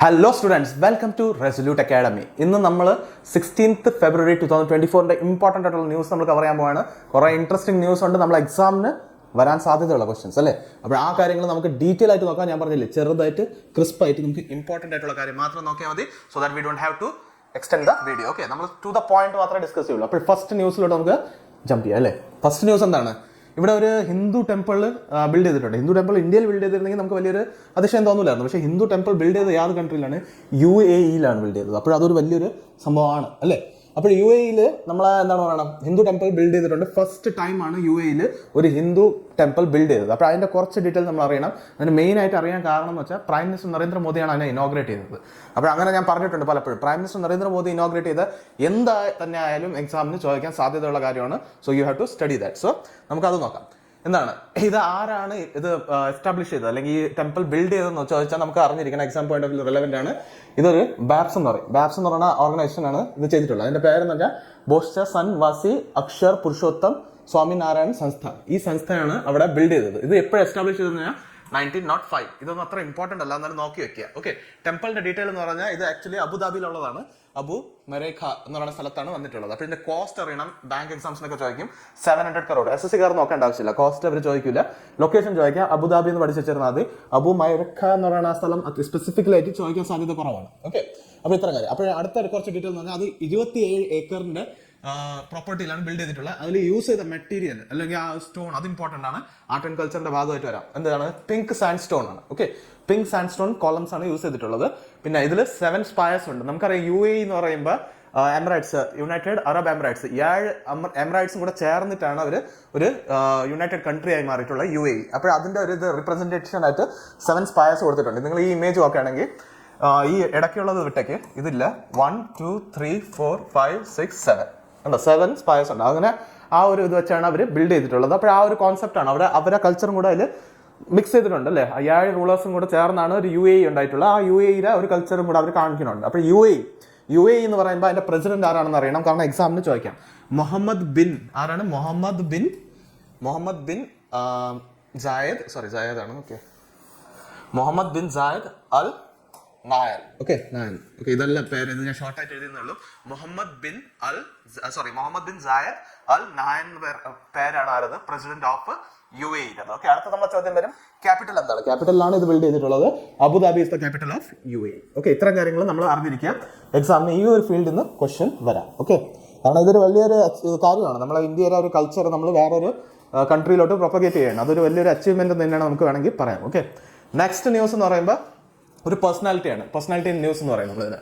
Hello students, welcome to Resolute Academy. ഇന്ന് നമ്മൾ 16th February 2024 important ആയിട്ടുള്ള ന്യൂസ് നമ്മൾ കവർ ചെയ്യാൻ പോവാണ്. കുറേ ഇൻട്രസ്റ്റിംഗ് ന്യൂസ് ഉണ്ട്. നമ്മൾ എക്സാമിന് വരാൻ സാധ്യതയുള്ള ക്വസ്റ്റ്യൻസ് അല്ലേ. അപ്പോൾ ആ കാര്യങ്ങൾ നമുക്ക് ഡീറ്റെയിൽ ആയിട്ട് നോക്കാം. ഞാൻ പറഞ്ഞില്ലേ, ചെറുതായിട്ട് ക്രിസ്പായിട്ട് നമുക്ക് ഇമ്പോർട്ടൻ്റ് ആയിട്ടുള്ള കാര്യം മാത്രം നോക്കിയാൽ മതി. So that we don't have to extend the video. Okay, നമ്മൾ ടു ദ പോയിന്റ് മാത്രമേ ഡിസ്കസ് ചെയ്യുള്ളൂ. അപ്പോൾ ഫസ്റ്റ് ന്യൂസിലോട്ട് നമുക്ക് ജമ്പ് ചെയ്യാം അല്ലേ. ഫസ്റ്റ് ന്യൂസ് എന്താണ്? ഇവിടെ ഒരു ഹിന്ദു ടെമ്പിൾ ബിൽഡ് ചെയ്തിട്ടുണ്ട്. ഹിന്ദു ടെമ്പിൾ ഇന്ത്യയിൽ ബിൽഡ് ചെയ്തിരുന്നെങ്കിൽ നമുക്ക് വലിയൊരു അതിശയം തോന്നില്ലായിരുന്നു. പക്ഷേ ഹിന്ദു ടെമ്പിൾ ബിൽഡ് ചെയ്തത് ഏത് കൺട്രിയിലാണ്? UAE-യിലാണ് ബിൽഡ് ചെയ്തത്. അപ്പോൾ അതൊരു വലിയൊരു സംഭവമാണ് അല്ലേ. അപ്പോൾ UAE-യിൽ നമ്മൾ എന്താണ് പറയണം, ഹിന്ദു ടെമ്പിൾ ബിൽഡ് ചെയ്തിട്ടുണ്ട്. ഫസ്റ്റ് ടൈമാണ് UAE-യിൽ ഒരു ഹിന്ദു ടെമ്പിൾ ബിൽഡ് ചെയ്തത്. അപ്പോൾ അതിൻ്റെ കുറച്ച് ഡീറ്റെയിൽ നമ്മൾ അറിയണം. അതിന് മെയിനായിട്ട് അറിയാൻ കാരണം എന്ന് വെച്ചാൽ പ്രൈം മിനിസ്റ്റർ നരേന്ദ്രമോദിയാണ് അതിനെ ഇനോഗ്രേറ്റ് ചെയ്തത്. അപ്പോൾ അങ്ങനെ ഞാൻ പറഞ്ഞിട്ടുണ്ട് പലപ്പോഴും, പ്രൈം മിനിസ്റ്റർ നരേന്ദ്രമോദി ഇനോഗ്രേറ്റ് ചെയ്ത് എന്താ തന്നെ ആയാലും എക്സാമിന് ചോദിക്കാൻ സാധ്യതയുള്ള കാര്യമാണ്. So you have to study that. So നമുക്കത് നോക്കാം. എന്താണ് ഇത്, ആരാണ് ഇത് എസ്റ്റാബ്ലിഷ് ചെയ്തത് അല്ലെങ്കിൽ ഈ ടെമ്പിൾ ബിൽഡ് ചെയ്തതെന്ന് ചോദിച്ചാൽ നമുക്ക് അറിഞ്ഞിരിക്കണം. Exam point of view relevant ആണ്. ഇതൊരു ബാപ്സ് എന്ന് പറയും. ബാപ്സ് എന്ന് പറയുന്ന ഓർഗനൈസേഷനാണ് ഇത് ചെയ്തിട്ടുള്ളത്. അതിന്റെ പേരെന്ന് പറഞ്ഞാൽ ബോസ്റ്റ സൺ വാസി അക്ഷർ പുരുഷോത്തം സ്വാമി നാരായൺ സംസ്ഥ. ഈ സംസ്ഥയാണ് അവിടെ ബിൽഡ് ചെയ്തത്. ഇത് എപ്പോഴും എസ്റ്റാബ്ലിഷ് ചെയ്തതെന്ന് പറഞ്ഞാൽ 1905. ഇതൊന്നും അത്ര ഇമ്പോർട്ടൻ്റ് അല്ല, എന്നാലും നോക്കി വെക്കുക. ഓക്കെ, ടെമ്പിളിന്റെ ഡീറ്റെയിൽ എന്ന് പറഞ്ഞാൽ ഇത് ആക്ച്വലി അബുദാബിയിലുള്ളതാണ്. അബു മരേഖ എന്ന് പറയുന്ന സ്ഥലത്താണ് വന്നിട്ടുള്ളത്. അപ്പോൾ ഇതിന്റെ കോസ്റ്റ് അറിയണം. ബാങ്ക് എക്സാംസിനൊക്കെ ചോദിക്കും. 700 crore. SSC കാർ നോക്കേണ്ട ആവശ്യമില്ല, കോസ്റ്റ് അവർ ചോദിക്കില്ല. ലൊക്കേഷൻ ചോദിക്കാം. അബുദാബി എന്ന് പഠിച്ചു വെച്ചിരുന്നാൽ മതി. അബു മരേഖ എന്ന് പറയുന്ന സ്ഥലം സ്പെസിഫിക്കലായിട്ട് ചോദിക്കാൻ സാധ്യത കുറവാണ്. ഓക്കെ, അപ്പോൾ ഇത്ര കാര്യം. അപ്പോൾ അടുത്ത കുറച്ച് ഡീറ്റെയിൽ എന്ന് പറഞ്ഞാൽ അത് 27 ഏക്കറിന്റെ പ്രോപ്പർട്ടിയിലാണ് ബിൽഡ് ചെയ്തിട്ടുള്ളത്. അതിൽ യൂസ് ചെയ്ത മെറ്റീരിയൽ അല്ലെങ്കിൽ ആ സ്റ്റോൺ, അത് ഇമ്പോർട്ടൻ്റ് ആണ്. ആർട്ട് ആൻഡ് കൾച്ചറിന്റെ ഭാഗമായിട്ട് വരാം. എന്താണ്? പിങ്ക് സാൻഡ് സ്റ്റോൺ ആണ്. Okay, pink sand stone columns ആണ് യൂസ് ചെയ്തിട്ടുള്ളത്. പിന്നെ ഇതിൽ 7 സ്പയർസ് ഉണ്ട്. നമുക്കറിയാം UAE എന്ന് പറയുമ്പോൾ എമിറേറ്റ്സ്, യുണൈറ്റഡ് അറബ് എമിറേറ്റ്സ്, 7 എമിറേറ്റ്സും കൂടെ ചേർന്നിട്ടാണ് അവർ ഒരു യുണൈറ്റഡ് കൺട്രി ആയി മാറിയിട്ടുള്ള UAE. അപ്പോൾ അതിന്റെ ഒരു ഇത് റിപ്രസെന്റേഷൻ ആയിട്ട് 7 സ്പയർസ് കൊടുത്തിട്ടുണ്ട്. നിങ്ങൾ ഈ ഇമേജ് നോക്കുകയാണെങ്കിൽ ഈ ഇടയ്ക്കുള്ളത് വിട്ടേക്ക് ഇതില്ല. 1 2 3 4 5 6 7 ഉണ്ടോ, 7 സ്പയർസ് ഉണ്ട്. അങ്ങനെ ആ ഒരു ഇത് വെച്ചാണ് അവർ ബിൽഡ് ചെയ്തിട്ടുള്ളത്. അപ്പോൾ ആ ഒരു കോൺസെപ്റ്റാണ് അവരെ കൾച്ചറും കൂടെ അതിൽ മിക്സ് ചെയ്തിട്ടുണ്ട് അല്ലേ. 7 റൂളേഴ്സും കൂടെ ചേർന്നാണ് ഒരു UAE ഉണ്ടായിട്ടുള്ളത്. ആ UAE-യുടെ ഒരു കൾച്ചറും കൂടെ അവർ കാണിക്കുന്നുണ്ട്. അപ്പോൾ UAE എന്ന് പറയുമ്പോൾ അതിന്റെ പ്രസിഡന്റ് ആരാണെന്ന് അറിയണം, കാരണം എക്സാമിന് ചോദിക്കാം. മുഹമ്മദ് ബിൻ ആരാണ്? മുഹമ്മദ് ബിൻ ജായദ്, ജായദ് ആണ്. ഓക്കെ, മുഹമ്മദ് ബിൻ ജായദ് അൽ നായൻ. ഓക്കെ, ഇതല്ല പേര്, ഇത് ഞാൻ ഷോർട്ട് ആയിട്ട് എഴുതുന്നുള്ളൂ. മുഹമ്മദ് ബിൻ ജായദ് അൽ നായൻ പേരാണ് ആരത്? President of UAE. ഓക്കെ, അടുത്ത നമ്മുടെ ചോദ്യം വരും, ക്യാപിറ്റൽ എന്താണ്? ക്യാപിറ്റലാണ് ഇത് ബിൽഡ് ചെയ്തിട്ടുള്ളത്. Abu Dhabi is the capital of UAE. Okay, ഇത്തരം കാര്യങ്ങൾ നമ്മൾ അറിഞ്ഞിരിക്കുക. എക്സാമിന് ഈ ഒരു ഫീൽഡിൽ നിന്ന് ക്വസ്റ്റ്യൻ വരാം. ഓക്കെ, കാരണം ഇതൊരു വലിയൊരു കാര്യമാണ്. നമ്മളെ ഇന്ത്യയിലെ ഒരു കൾച്ചർ നമ്മൾ വേറൊരു കൺട്രിയിലോട്ട് പ്രൊപ്പഗേറ്റ് ചെയ്യണം. അതൊരു വലിയൊരു അച്ചീവ്മെന്റ് തന്നെയാണ് നമുക്ക് വേണമെങ്കിൽ പറയാം. ഓക്കെ, നെക്സ്റ്റ് ന്യൂസ് എന്ന് പറയുമ്പോൾ ഒരു പേഴ്സണാലിറ്റി ന്യൂസ് എന്ന് പറയുന്നത് ഇതിന്.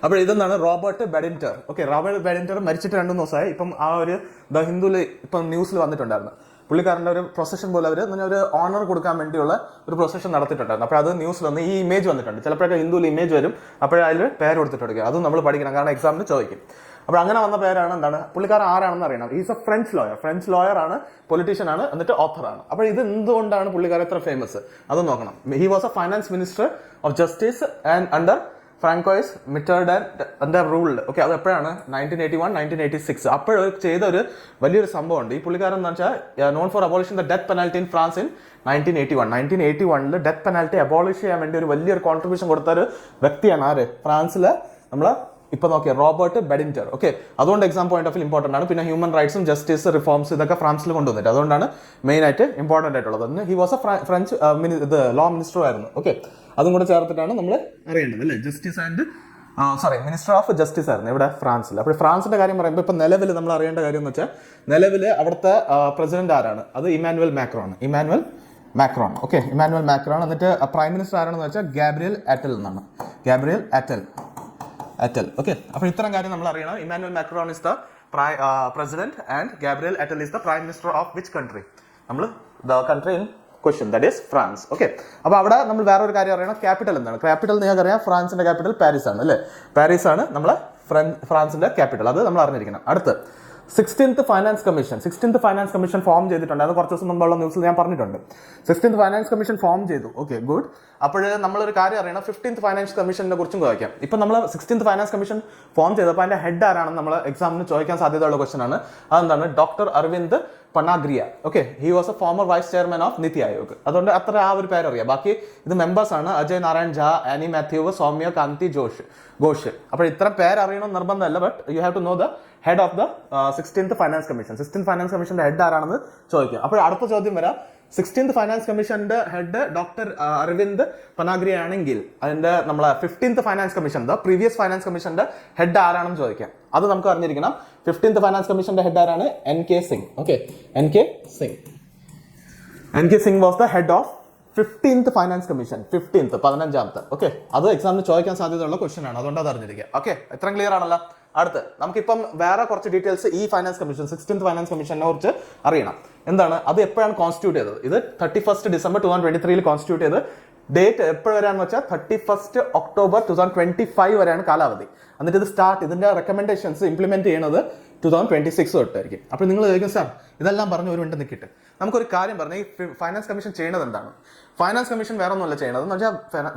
അപ്പോൾ ഇതെന്താണ്? റോബർട്ട് ബെഡിൻറ്റർ. ഓക്കെ, റോബർട്ട് ബെഡിൻറ്റർ മരിച്ചിട്ട് 2 ദിവസമായി. ഇപ്പം ആ ഒരു ദ ഹിന്ദുവിൽ ഇപ്പം ന്യൂസിൽ വന്നിട്ടുണ്ടായിരുന്നു. പുള്ളിക്കാരൻ്റെ ഒരു പ്രൊസഷൻ പോലെ അവർ ഒരു ഓണർ കൊടുക്കാൻ വേണ്ടിയുള്ള ഒരു പ്രൊസഷൻ നടത്തിയിട്ടുണ്ടായിരുന്നു. അപ്പോൾ അത് ന്യൂസിൽ വന്ന് ഈ ഇമേജ് വന്നിട്ടുണ്ട്. ചിലപ്പോഴൊക്കെ ഹിന്ദുവിൽ ഇമേജ് വരും. അപ്പോഴേ അതിൽ പേര് കൊടുത്തിട്ടുണ്ട്. അതും നമ്മൾ പഠിക്കണം, കാരണം എക്സാമിന് ചോദിക്കും. അപ്പോൾ അങ്ങനെ വന്ന പേരാണ് എന്താണ്? പുള്ളിക്കാരൻ ആരാണെന്ന് അറിയണം. ഈസ് എ ഫ്രഞ്ച് ലോയർ ആണ്, പൊളിറ്റീഷ്യൻ ആണ്, എന്നിട്ട് ഓഥറാണ്. അപ്പോൾ ഇത് എന്തുകൊണ്ടാണ് പുള്ളിക്കാരൻ എത്ര ഫേമസ് അത് നോക്കണം. He was a finance minister of justice and under Francois മിറ്റർഡാൻ്റെ റൂളിൽ. ഓക്കെ, അത് എപ്പോഴാണ്? 1981, 1986. അപ്പോൾ ചെയ്ത ഒരു വലിയൊരു സംഭവമുണ്ട്. ഈ പുള്ളിക്കാരൻ എന്ന് വെച്ചാൽ known for abolition the death penalty in France in 1981. 1981 death penalty abolish ചെയ്യാൻ വേണ്ടി ഒരു വലിയൊരു കോൺട്രിബ്യൂഷൻ കൊടുത്ത ഒരു വ്യക്തിയാണ് ആര്? ഫ്രാൻസിലെ നമ്മൾ ഇപ്പൊ നോക്കിയ റോബർട്ട് ബെഡിൻറ്റർ. ഓക്കെ, അതുകൊണ്ട് exam point of view important ആണ്. പിന്നെ ഹ്യൂമൻ റൈറ്റ്സും ജസ്റ്റിസ് റിഫോംസ് ഇതൊക്കെ ഫ്രാൻസിൽ കൊണ്ടുവന്നിട്ട്, അതുകൊണ്ടാണ് മെയിൻ ആയിട്ട് ഇമ്പോർട്ടൻ്റ് ആയിട്ടുള്ളത്. He was A French law minister ആയിരുന്നു. ഓക്കെ, അതും കൂടെ ചേർത്തിട്ടാണ് നമ്മൾ അറിയേണ്ടത് അല്ലേ. മിനിസ്റ്റർ ഓഫ് ജസ്റ്റിസ് ആയിരുന്നു ഇവിടെ ഫ്രാൻസിൽ. അപ്പോൾ ഫ്രാൻസിന്റെ കാര്യം പറയുമ്പോൾ ഇപ്പൊ നിലവിൽ നമ്മൾ അറിയേണ്ട കാര്യം എന്ന് വെച്ചാൽ, നിലവിൽ അവിടുത്തെ പ്രസിഡന്റ് ആരാണ്? അത് Emmanuel Macron. Okay, Emmanuel Macron. എന്നിട്ട് പ്രൈം മിനിസ്റ്റർ ആരാണെന്ന് വെച്ചാൽ ഗാബ്രിയൽ അറ്റൽ എന്നാണ്. ഓക്കെ, അപ്പോൾ ഇത്തരം കാര്യം നമ്മൾ അറിയണം. Emmanuel Macron is the president and Gabriel Attal is the prime minister of which country? നമ്മൾ the country in question, that is France. Okay, അപ്പോൾ അവിടെ നമ്മൾ വേറൊരു കാര്യം അറിയണം. ക്യാപിറ്റൽ എന്താണ്? ക്യാപിറ്റൽ നിങ്ങൾക്കറിയാം, ഫ്രാൻസിന്റെ ക്യാപിറ്റൽ പാരീസ് ആണ് അല്ലേ. പാരീസ് ആണ് നമ്മളെ ഫ്രാൻസിന്റെ ക്യാപിറ്റൽ. അത് നമ്മൾ അറിഞ്ഞിരിക്കണം. അടുത്ത് 16th ഫൈനാൻസ് കമ്മീഷൻ ഫോം ചെയ്തിട്ടുണ്ട്. അത് കുറച്ച് ദിവസം മുമ്പുള്ള ന്യൂസിൽ ഞാൻ പറഞ്ഞിട്ടുണ്ട്. 16th ഫൈനാൻസ് കമ്മീഷൻ ഫോം ചെയ്തു. Okay, good. അപ്പോൾ നമ്മളൊരു കാര്യം അറിയണം, 15th ഫൈനാൻസ് കമ്മീഷനെ കുറിച്ചും ചോദിക്കാം. ഇപ്പം നമ്മൾ 16th ഫൈനാൻസ് കമ്മീഷൻ ഫോം ചെയ്തപ്പോൾ അതിന്റെ ഹെഡ് ആരാണെന്ന് നമ്മൾ എക്സാമിന് ചോദിക്കാൻ സാധ്യതയുള്ള ക്വസ്റ്റൻ ആണ്. അതെന്താണ്? Doctor Arvind Panagariya. Okay, he was a former vice chairman of NITI Aayog. അതുകൊണ്ട് അത്ര ആ ഒരു പേരറിയാം. ബാക്കി ഇത് മെമ്പേഴ്സ് ആണ്: അജയ് നാരായൺ ഝാ, ആനി മാത്യൂവ്, സൗമ്യ കാന്തി ഘോഷ്. അപ്പോൾ ഇത്ര പേരറിയണമെന്ന് നിർബന്ധമല്ല, but you have to know the head of the 16th finance commission. 16th finance കമ്മീഷന്റെ ഹെഡ് ആരാണെന്ന് ചോദിക്കുക. അപ്പോൾ അടുത്ത ചോദ്യം വരാം, 16th ഫൈനാൻസ് കമ്മീഷന്റെ ഹെഡ് ഡോക്ടർ അരവിന്ദ് പനാഗ്രിയ ആണെങ്കിൽ അതിന്റെ നമ്മളെ 15th finance commission, previous finance കമ്മീഷന്റെ ഹെഡ് ആരാണെന്ന് ചോദിക്കാം. അത് നമുക്ക് അറിഞ്ഞിരിക്കണം. 15th ഫൈനാൻസ് കമ്മീഷന്റെ ഹെഡ് ആരാണ്? NK Singh. Okay, NK Singh was the head of 15th finance commission. 15th. Okay, അത് എക്സാമിന് ചോദിക്കാൻ സാധ്യതയുള്ള ക്വസ്റ്റൻ ആണ്, അതുകൊണ്ട് അത് അറിഞ്ഞിരിക്കുക. ഓക്കെ, എത്ര ക്ലിയർ ആണല്ലോ? അടുത്ത് നമുക്കിപ്പം വേറെ കുറച്ച് ഡീറ്റെയിൽസ് ഈ ഫൈനാൻസ് കമ്മീഷൻ 16th ഫൈനാൻസ് കമ്മീഷനെ കുറിച്ച് അറിയണം. എന്താണ് അത്? എപ്പോഴാണ് കോൺസ്റ്റിറ്റ്യൂട്ട് ചെയ്തത്? ഇത് 31st December 2023 കോൺസ്റ്റിറ്റ്യൂട്ട് ചെയ്ത്. ഡേറ്റ് എപ്പോഴാന്ന് വെച്ചാൽ 31st October 2025 വരെയാണ് കാലാവധി. എന്നിട്ട് ഇത് ഇതിന്റെ റെക്കമെൻഡേഷൻസ് ഇംപ്ലിമെന്റ് ചെയ്യുന്നത് 2026 തൊട്ടായിരിക്കും. അപ്പോൾ നിങ്ങൾ ചോദിക്കും, സാർ ഇതെല്ലാം പറഞ്ഞ് ഒരു മിനിറ്റ് നിൽക്കിട്ട് നമുക്കൊരു കാര്യം പറഞ്ഞാൽ ഈ ഫൈനാൻസ് കമ്മീഷൻ ചെയ്യുന്നത് എന്താണ്? ഫൈനാൻസ് കമ്മീഷൻ വേറെ ഒന്നുമല്ല ചെയ്യണത് എന്ന് വെച്ചാൽ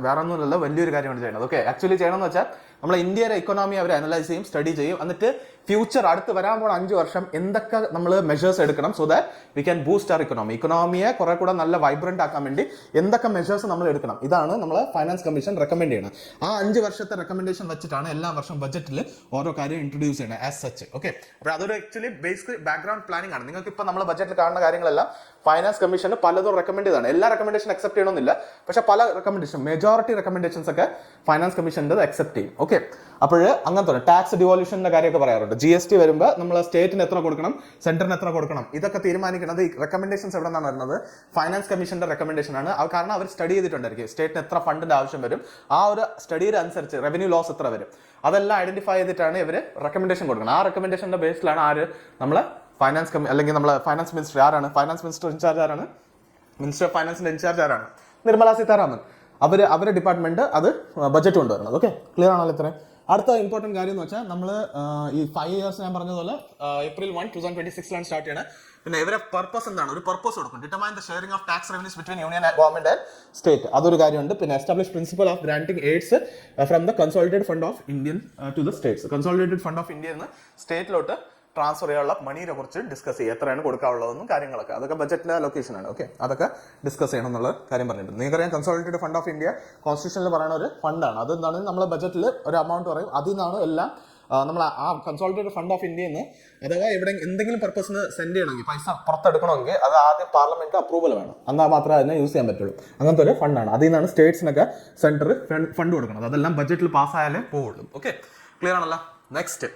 വേറെ ഒന്നുമല്ല, വലിയൊരു കാര്യമാണ് ചെയ്യുന്നത്. ഓക്കെ, ആക്ച്വലി ചെയ്യണമെന്ന് വെച്ചാൽ നമ്മളെ ഇന്ത്യയുടെ ഇക്കോണമി അവർ അനലൈസ് ചെയ്യും, സ്റ്റഡി ചെയ്യും. എന്നിട്ട് ഫ്യൂച്ചർ അടുത്ത് വരാൻ പോകുന്ന 5 വർഷം എന്തൊക്കെ നമ്മൾ മെഷേഴ്സ് എടുക്കണം so that we can boost our ഇക്കോണമിയെ കുറെ കൂടെ നല്ല വൈബ്രന്റ് ആക്കാൻ വേണ്ടി എന്തൊക്കെ മെഷേഴ്സ് നമ്മൾ എടുക്കണം. ഇതാണ് നമ്മൾ ഫൈനാൻസ് കമ്മീഷൻ റെക്കമെൻഡ് ചെയ്യണം. ആ 5 വർഷത്തെ റെക്കമെൻഡേഷൻ വെച്ചിട്ടാണ് എല്ലാ വർഷം ബജറ്റിൽ ഓരോ കാര്യം ഇൻട്രൊഡ്യൂസ് ചെയ്യണം ആസ് സച്ച്. ഓക്കെ, അപ്പോൾ അതൊരു ആക്ച്വലി ബേസിക് ബാക്ക്ഗ്രൗണ്ട് പ്ലാനിംഗ് ആണ്. നിങ്ങൾക്ക് ഇപ്പോൾ നമ്മൾ ബജറ്റിൽ കാണുന്ന കാര്യങ്ങളെല്ലാം ഫൈനാൻസ് കമ്മീഷന് പലതും റെക്കമെൻഡ് ചെയ്താണ്. എല്ലാ റെക്കമെൻഡേഷൻ അക്സെപ്റ്റ് ചെയ്യണമെന്നില്ല, പക്ഷെ പല റെക്കമെൻഡേഷൻ മെജോറിറ്റി റെക്കമെൻഡേഷൻസ് ഒക്കെ ഫൈനാൻസ് കമ്മീഷൻ്റെ അക്സെപ്റ്റ് ചെയ്യും. ഓക്കെ, അപ്പോൾ അങ്ങനത്തെ ടാക്സ് ഡിവോല്യൂഷൻ്റെ കാര്യമൊക്കെ പറയാറുണ്ട്. GST വരുമ്പോൾ നമ്മൾ സ്റ്റേറ്റിന് എത്ര കൊടുക്കണം, സെന്ററിന് എത്ര കൊടുക്കണം, ഇതൊക്കെ തീരുമാനിക്കുന്നത് ഈ റെക്കമെൻഡേഷൻസ് എവിടെ നിന്നാണ് വരുന്നത്? ഫൈനാൻസ് കമ്മീഷന്റെ റെക്കമെൻഡേഷൻ ആണ്. കാരണം അവർ സ്റ്റഡി ചെയ്തിട്ടുണ്ടായിരിക്കും സ്റ്റേറ്റിന് എത്ര ഫണ്ടിന്റെ ആവശ്യം വരും, ആ ഒരു സ്റ്റഡിയുടെ അനുസരിച്ച് റവന്യൂ ലോസ് എത്ര വരും, അതെല്ലാം ഐഡന്റിഫൈ ചെയ്തിട്ടാണ് ഇവർ റെക്കമെൻഡേഷൻ കൊടുക്കുന്നത്. ആ റെക്കമെൻഡേഷന്റെ ബേസിലാണ് നമ്മളെ ഫൈനാൻസ് അല്ലെങ്കിൽ നമ്മളെ ഫൈനാൻസ് മിനിസ്റ്റർ ആരാണ്? ഫൈനാൻസ് മിനിസ്റ്റർ ഇൻചാർജ് ആരാണ്? മിനിസ്റ്റർ ഓഫ് ഫൈനാൻസിന്റെ ഇൻചാർജ് ആരാണ്? നിർമ്മല സീതാരാമൻ. അവരുടെ ഡിപ്പാർട്ട്മെന്റ് അത് ബജറ്റ് കൊണ്ടുവരണം. ഓക്കെ, ക്ലിയർ ആണല്ലോ ഇത്രയും? അടുത്ത ഇമ്പോർട്ടന്റ് കാര്യം എന്ന് വെച്ചാൽ നമ്മൾ ഈ 5 years ഞാൻ പറഞ്ഞതുപോലെ April 1, 2026 സ്റ്റാർട്ട് ചെയ്യണം. പിന്നെ ഇവരെ പർപ്പസ് എന്താണ്? ഒരു പർപ്പസ് കൊടുക്കും. Determine the sharing of tax revenues between union government and state. അതൊരു കാര്യമുണ്ട്. പിന്നെ establish principle of granting aids from the consolidated fund of Indian to the states. Consolidated fund of India എന്ന് സ്റ്റേറ്റിലോട്ട് transfer ചെയ്യാനുള്ള മണീനെ കുറിച്ച് discuss ചെയ്യുക. എത്രയാണ് കൊടുക്കാനുള്ളതെന്നും കാര്യങ്ങളൊക്കെ, അതൊക്കെ ബജറ്റിന്റെ ലൊക്കേഷൻ ആണ്. ഓക്കെ, അതൊക്കെ ഡിസ്കസ് ചെയ്യണം എന്നുള്ള കാര്യം പറഞ്ഞിട്ടുണ്ട്. നിങ്ങൾക്കറിയാം കൺസോളിഡേറ്റഡ് ഫണ്ട് ഓഫ് ഇന്ത്യ കോൺസ്റ്റിറ്റ്യൂഷനിൽ പറയുന്ന ഒരു ഫണ്ടാണ്. അതെന്താണ്? നമ്മൾ ബജറ്റിൽ ഒരു എമൗണ്ട് പറയും, അതിൽ നിന്നാണ് എല്ലാം നമ്മൾ ആ കൺസോളിഡേറ്റഡ് ഫണ്ട് ഓഫ് ഇന്ത്യയിൽ നിന്ന് അഥവാ എവിടെ എന്തെങ്കിലും പർപ്പസിന് സെൻഡ് ചെയ്യണമെങ്കിൽ പൈസ പുറത്തെടുക്കണമെങ്കിൽ അത് ആദ്യം പാർലമെന്റ് അപ്രൂവൽ വേണം, എന്നാൽ മാത്രമേ അതിനെ യൂസ് ചെയ്യാൻ പറ്റുള്ളൂ. അങ്ങനത്തെ ഒരു ഫണ്ടാണ്. അതിൽ നിന്നാണ് സ്റ്റേറ്റ്സിനൊക്കെ സെൻറ്റർ ഫണ്ട് കൊടുക്കുന്നത്. അതെല്ലാം ബജറ്റിൽ പാസ്സായാലേ പോവുള്ളൂ. ഓക്കെ, ക്ലിയർ ആണല്ലോ? Next,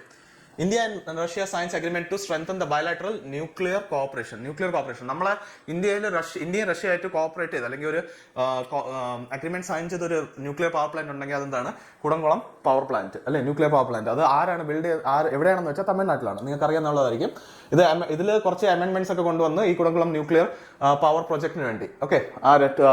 India and Russia signs agreement to strengthen the bilateral nuclear cooperation. നമ്മളെ ഇന്ത്യയും റഷ്യ ആയിട്ട് കോപ്പറേറ്റ് ചെയ്ത് അല്ലെങ്കിൽ ഒരു അഗ്രിമെന്റ് സൈൻ ചെയ്ത ഒരു ന്യൂക്ലിയർ പവർ പ്ലാന്റ് ഉണ്ടെങ്കിൽ അതെന്താണ്? കുടംകുളം പവർ പ്ലാന്റ് അല്ലെ, ന്യൂക്ലിയർ പവർ പ്ലാന്റ്. അത് ആരാണ് ബിൽഡ് എവിടെയാണെന്ന് വെച്ചാൽ തമിഴ്നാട്ടിലാണ്. നിങ്ങൾക്ക് അറിയാവുന്നതായിരിക്കും. ഇതിൽ കുറച്ച് അമെൻമെന്റ്സ് ഒക്കെ കൊണ്ടുവന്ന് ഈ കുടംകുളം ന്യൂക്ലിയർ പവർ പ്രൊജക്ടിന് വേണ്ടി ഓക്കെ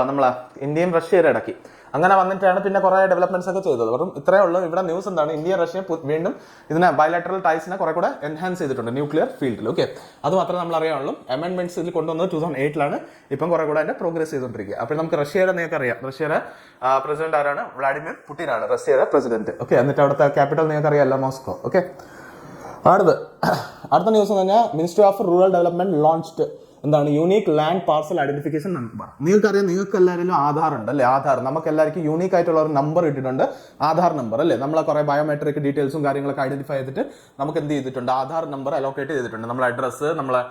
നമ്മളെ ഇന്ത്യയും റഷ്യയുടെ ഇടയ്ക്ക് അങ്ങനെ വന്നിട്ടാണ് പിന്നെ കുറെ ഡെവലപ്മെന്റ്സ് ഒക്കെ ചെയ്തത്. വെറും ഇത്രയേ ഉള്ളൂ. ഇവിടെ ന്യൂസ് എന്താണ്? ഇന്ത്യ റഷ്യ വീണ്ടും ഇതിനെ ബയലാറ്ററൽ ടൈസിനെ കുറെ കൂടെ എൻഹാൻസ് ചെയ്തിട്ടുണ്ട് ന്യൂക്ലിയർ ഫീൽഡിൽ. ഓക്കെ, അത് മാത്രമേ നമ്മൾ അറിയാനുള്ളൂ. അമെൻമെന്റ്സ് ഇതിൽ കൊണ്ടുവന്നത് 2008 ഇപ്പം കുറെ കൂടെ അതിന്റെ പ്രോഗ്രസ് ചെയ്തുകൊണ്ടിരിക്കുക. അപ്പോൾ നമുക്ക് റഷ്യയുടെ നിങ്ങൾക്ക് അറിയാം. റഷ്യയുടെ പ്രസിഡന്റ് ആരാണ്? വ്ളാഡിമിർ പുടിൻ ആണ് റഷ്യയുടെ പ്രസിഡന്റ്. ഓക്കെ, എന്നിട്ട് അവിടുത്തെ ക്യാപിറ്റൽ നിങ്ങൾക്ക് അറിയാമല്ലോ, മോസ്കോ. ഓക്കെ, അടുത്ത ന്യൂസ് എന്ന് പറഞ്ഞാൽ ministry of rural development launched എന്താണ്? Unique land parcel identification number. നിങ്ങൾക്കറിയാം, നിങ്ങൾക്ക് എല്ലാവരിലും ആധാർ ഉണ്ട് അല്ലേ? ആധാർ നമുക്ക് എല്ലാവർക്കും യൂണീക്ക് ആയിട്ടുള്ള ഒരു നമ്പർ ഇട്ടിട്ടുണ്ട്, ആധാർ നമ്പർ അല്ലേ? നമ്മളെ കുറെ ബയോമെട്രിക് ഡീറ്റെയിൽസും കാര്യങ്ങളൊക്കെ ഐഡന്റിഫൈ ചെയ്തിട്ട് നമുക്ക് എന്ത് ചെയ്തിട്ടുണ്ട്? ആധാർ നമ്പർ അലോക്കേറ്റ് ചെയ്തിട്ടുണ്ട്. നമ്മളെ അഡ്രസ്സ്, നമ്മളെ